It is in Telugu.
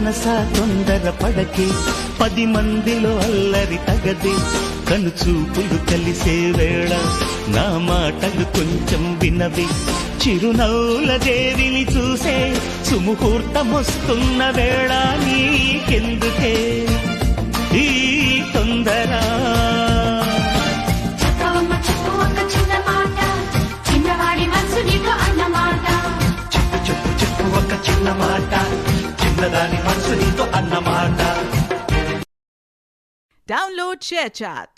మనసా తొందర పడకే, 10 మందిలో అల్లరి తగదే. కనుచూపులు కలిసే వేళ నా మాటలు కొంచెం వినవి. చిరునవ్వుల దేవిని చూసే సుముహూర్తమొస్తున్న వేళ నీకెందుకే ఈ తొందర? చిన్నదాని మనసు నీతో అన్నమాట. Download ShareChat.